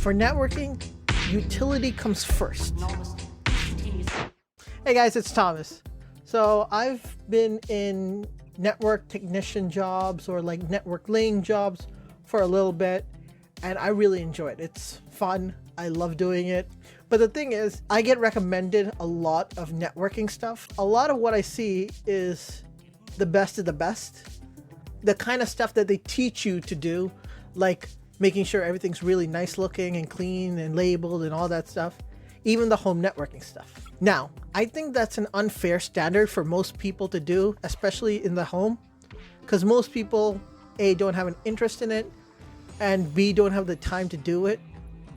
For networking, utility comes first. Hey guys, it's Thomas. So I've been in network technician jobs or like network laying jobs for a little bit, and I really enjoy it. It's fun. I love doing it. But the thing is, I get recommended a lot of networking stuff. A lot of what I see is the best of the best. The kind of stuff that they teach you to do, like making sure everything's really nice looking and clean and labeled and all that stuff. Even the home networking stuff. Now, I think that's an unfair standard for most people to do, especially in the home, because most people, A, don't have an interest in it, and B, don't have the time to do it.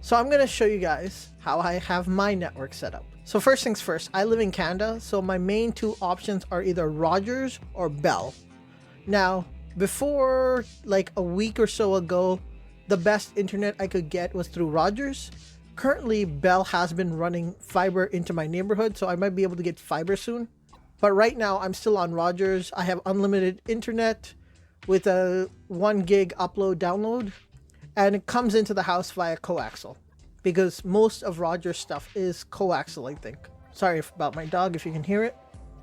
So I'm going to show you guys how I have my network set up. So first things first, I live in Canada, so my main two options are either Rogers or Bell. Now, before like a week or so ago, the best internet I could get was through Rogers. Currently, Bell has been running fiber into my neighborhood, so I might be able to get fiber soon. But right now, I'm still on Rogers. I have unlimited internet with a 1 gig upload download, and it comes into the house via coaxial because most of Rogers stuff is coaxial, I think. Sorry about my dog if you can hear it.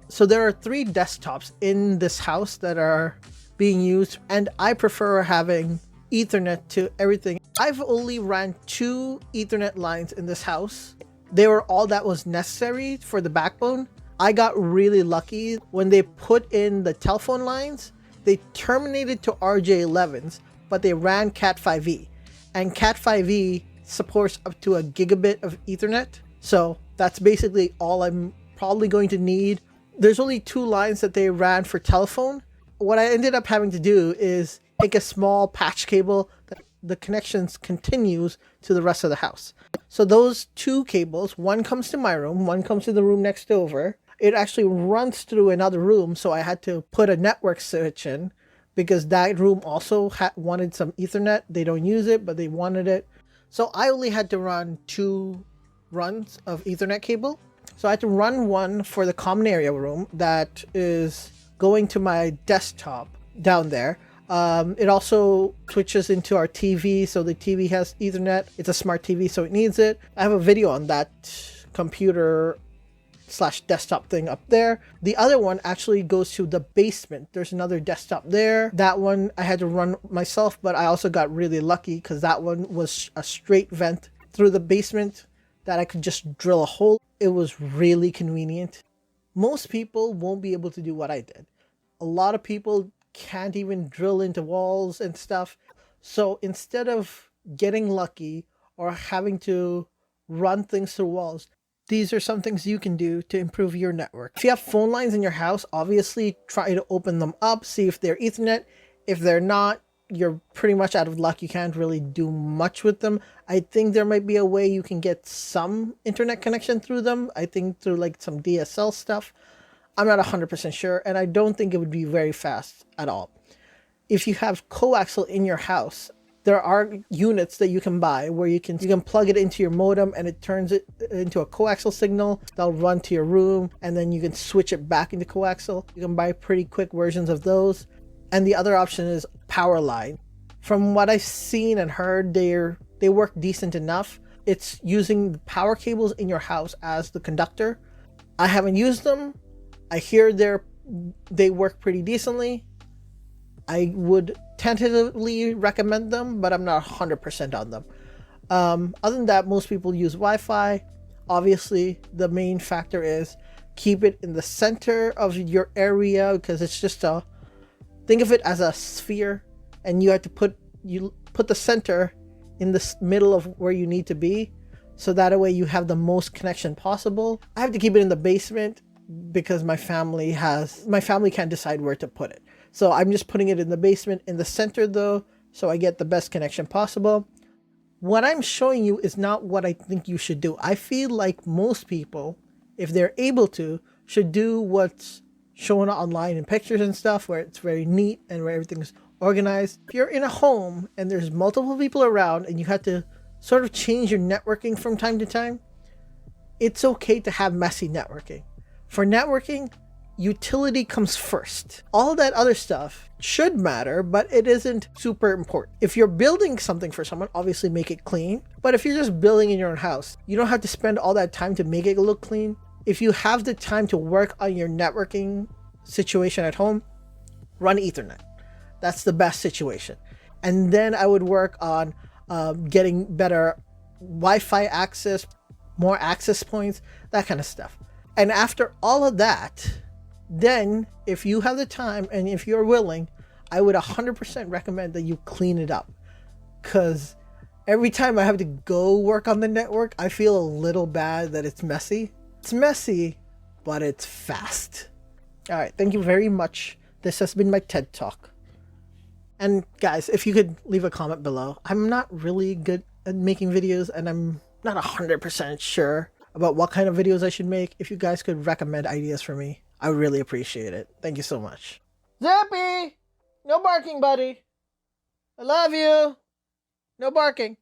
So there are 3 desktops in this house that are being used, and I prefer having Ethernet to everything. I've only ran 2 Ethernet lines in this house. They were all that was necessary for the backbone. I got really lucky when they put in the telephone lines. They terminated to RJ11s, but they ran Cat5e, and Cat5e supports up to a gigabit of Ethernet. So that's basically all I'm probably going to need. There's only 2 lines that they ran for telephone. What I ended up having to do is take a small patch cable that the connections continues to the rest of the house. So those 2 cables, one comes to my room, one comes to the room next over. It actually runs through another room, so I had to put a network switch in because that room also wanted some Ethernet. They don't use it, but they wanted it. So I only had to run 2 runs of Ethernet cable. So I had to run one for the common area room that is going to my desktop down there. It also switches into our TV, so the TV has Ethernet. It's a smart TV, so it needs it. I have a video on that computer / desktop thing up there. The other one actually goes to the basement. There's another desktop there. That one I had to run myself, but I also got really lucky because that one was a straight vent through the basement that I could just drill a hole. It was really convenient. Most people won't be able to do what I did. A lot of people can't even drill into walls and stuff. So instead of getting lucky or having to run things through walls, these are some things you can do to improve your network. If you have phone lines in your house, obviously try to open them up, see if they're Ethernet. If they're not, you're pretty much out of luck. You can't really do much with them. I think there might be a way you can get some internet connection through them. I think through like some DSL stuff. I'm not 100% sure, and I don't think it would be very fast at all. If you have coaxial in your house, there are units that you can buy where you can plug it into your modem and it turns it into a coaxial signal that'll run to your room, and then you can switch it back into coaxial. You can buy pretty quick versions of those. And the other option is power line. From what I've seen and heard, they work decent enough. It's using the power cables in your house as the conductor. I haven't used them. I hear they work pretty decently. I would tentatively recommend them, but I'm not 100% on them. Other than that, most people use Wi-Fi. Obviously, the main factor is keep it in the center of your area because it's just think of it as a sphere, and you have to put the center in the middle of where you need to be, so that way you have the most connection possible. I have to keep it in the basement because my family can't decide where to put it. So I'm just putting it in the basement in the center though, so I get the best connection possible. What I'm showing you is not what I think you should do. I feel like most people, if they're able to, should do what's shown online in pictures and stuff, where it's very neat and where everything's organized. If you're in a home and there's multiple people around and you have to sort of change your networking from time to time, it's okay to have messy networking. For networking, utility comes first. All that other stuff should matter, but it isn't super important. If you're building something for someone, obviously make it clean. But if you're just building in your own house, you don't have to spend all that time to make it look clean. If you have the time to work on your networking situation at home, run Ethernet. That's the best situation. And then I would work on getting better Wi-Fi access, more access points, that kind of stuff. And after all of that, then if you have the time and if you're willing, I would 100% recommend that you clean it up. Because every time I have to go work on the network, I feel a little bad that it's messy. It's messy, but it's fast. All right, thank you very much. This has been my TED Talk. And guys, if you could leave a comment below. I'm not really good at making videos, and I'm not 100% sure about what kind of videos I should make. If you guys could recommend ideas for me, I would really appreciate it. Thank you so much. Zippy! No barking, buddy. I love you. No barking.